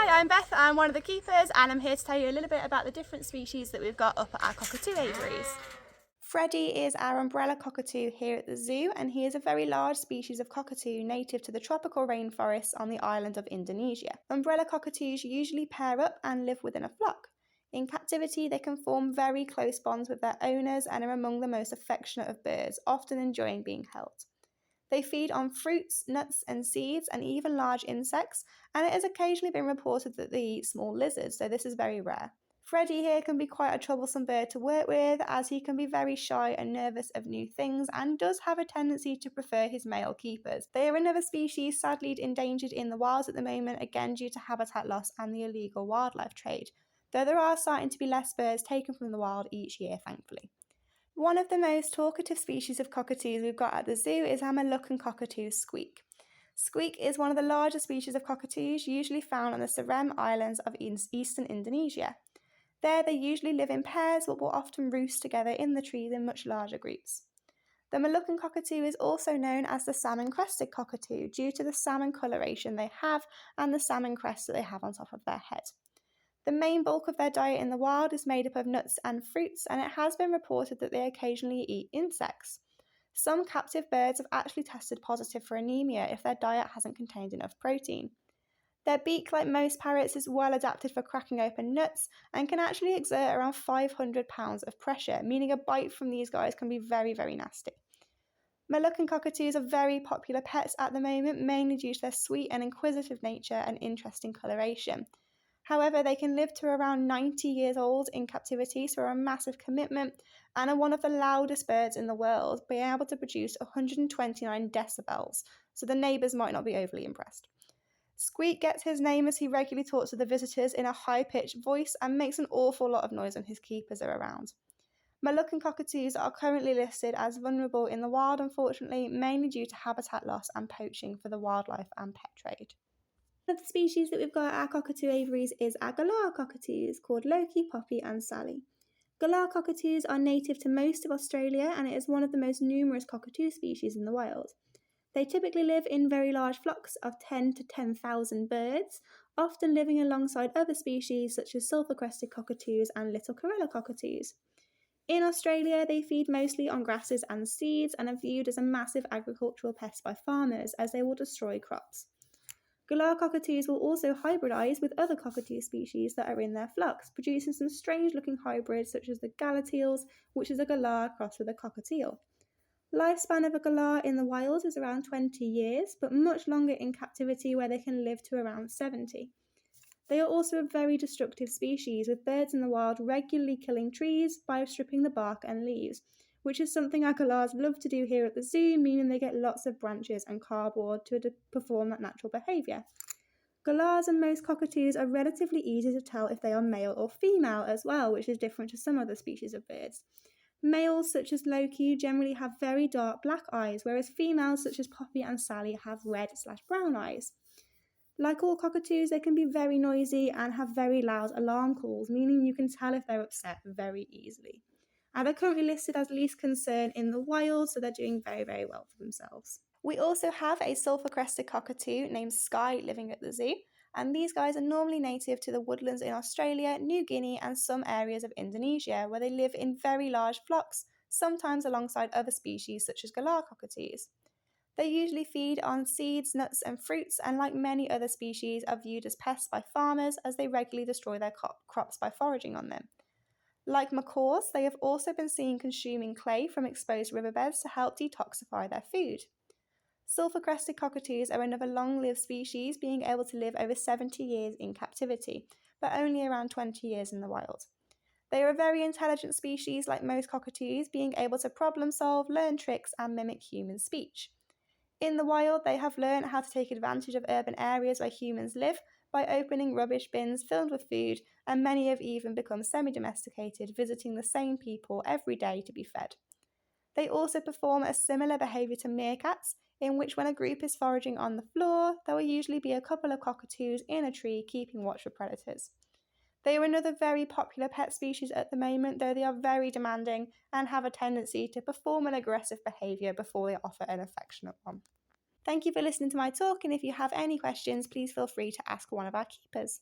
Hi, I'm Beth, I'm one of the keepers and I'm here to tell you a little bit about the different species that we've got up at our cockatoo aviaries. Freddie is our umbrella cockatoo here at the zoo, and he is a very large species of cockatoo native to the tropical rainforests on the island of Indonesia. Umbrella cockatoos usually pair up and live within a flock. In captivity, they can form very close bonds with their owners and are among the most affectionate of birds, often enjoying being held. They feed on fruits, nuts, and seeds, and even large insects, and it has occasionally been reported that they eat small lizards, so this is very rare. Freddie here can be quite a troublesome bird to work with, as he can be very shy and nervous of new things and does have a tendency to prefer his male keepers. They are another species sadly endangered in the wild at the moment, again due to habitat loss and the illegal wildlife trade, though there are starting to be less birds taken from the wild each year, thankfully. One of the most talkative species of cockatoos we've got at the zoo is our Moluccan cockatoo, Squeak. Squeak is one of the larger species of cockatoos usually found on the Seram Islands of eastern Indonesia. There they usually live in pairs but will often roost together in the trees in much larger groups. The Moluccan cockatoo is also known as the salmon-crested cockatoo due to the salmon coloration they have and the salmon crest that they have on top of their head. The main bulk of their diet in the wild is made up of nuts and fruits, and it has been reported that they occasionally eat insects. Some captive birds have actually tested positive for anemia if their diet hasn't contained enough protein. Their beak, like most parrots, is well adapted for cracking open nuts and can actually exert around 500 pounds of pressure, meaning a bite from these guys can be very, very nasty. Moluccan cockatoos are very popular pets at the moment, mainly due to their sweet and inquisitive nature and interesting coloration. However, they can live to around 90 years old in captivity, so are a massive commitment, and are one of the loudest birds in the world, being able to produce 129 decibels, so the neighbours might not be overly impressed. Squeak gets his name as he regularly talks to the visitors in a high-pitched voice and makes an awful lot of noise when his keepers are around. Moluccan cockatoos are currently listed as vulnerable in the wild, unfortunately, mainly due to habitat loss and poaching for the wildlife and pet trade. One of the species that we've got at our cockatoo aviaries is our galah cockatoos, called Loki, Poppy and Sally. Galah cockatoos are native to most of Australia, and it is one of the most numerous cockatoo species in the wild. They typically live in very large flocks of 10 to 10,000 birds, often living alongside other species such as sulphur-crested cockatoos and little Karela cockatoos. In Australia, they feed mostly on grasses and seeds and are viewed as a massive agricultural pest by farmers as they will destroy crops. Galah cockatoos will also hybridise with other cockatoo species that are in their flocks, producing some strange-looking hybrids such as the galatiles, which is a galah crossed with a cockatiel. Lifespan of a galah in the wild is around 20 years, but much longer in captivity where they can live to around 70. They are also a very destructive species, with birds in the wild regularly killing trees by stripping the bark and leaves, which is something our galahs love to do here at the zoo, meaning they get lots of branches and cardboard to perform that natural behaviour. Galahs and most cockatoos are relatively easy to tell if they are male or female as well, which is different to some other species of birds. Males such as Loki generally have very dark black eyes, whereas females such as Poppy and Sally have red/brown eyes. Like all cockatoos, they can be very noisy and have very loud alarm calls, meaning you can tell if they're upset very easily. And they're currently listed as least concern in the wild, so they're doing very, very well for themselves. We also have a sulphur-crested cockatoo named Sky living at the zoo, and these guys are normally native to the woodlands in Australia, New Guinea and some areas of Indonesia, where they live in very large flocks, sometimes alongside other species such as galah cockatoos. They usually feed on seeds, nuts and fruits, and like many other species are viewed as pests by farmers as they regularly destroy their crops by foraging on them. Like macaws, they have also been seen consuming clay from exposed riverbeds to help detoxify their food. Sulphur-crested cockatoos are another long-lived species, being able to live over 70 years in captivity, but only around 20 years in the wild. They are a very intelligent species like most cockatoos, being able to problem solve, learn tricks and mimic human speech. In the wild, they have learned how to take advantage of urban areas where humans live by opening rubbish bins filled with food, and many have even become semi-domesticated, visiting the same people every day to be fed. They also perform a similar behaviour to meerkats, in which when a group is foraging on the floor, there will usually be a couple of cockatoos in a tree keeping watch for predators. They are another very popular pet species at the moment, though they are very demanding and have a tendency to perform an aggressive behaviour before they offer an affectionate one. Thank you for listening to my talk, and if you have any questions, please feel free to ask one of our keepers.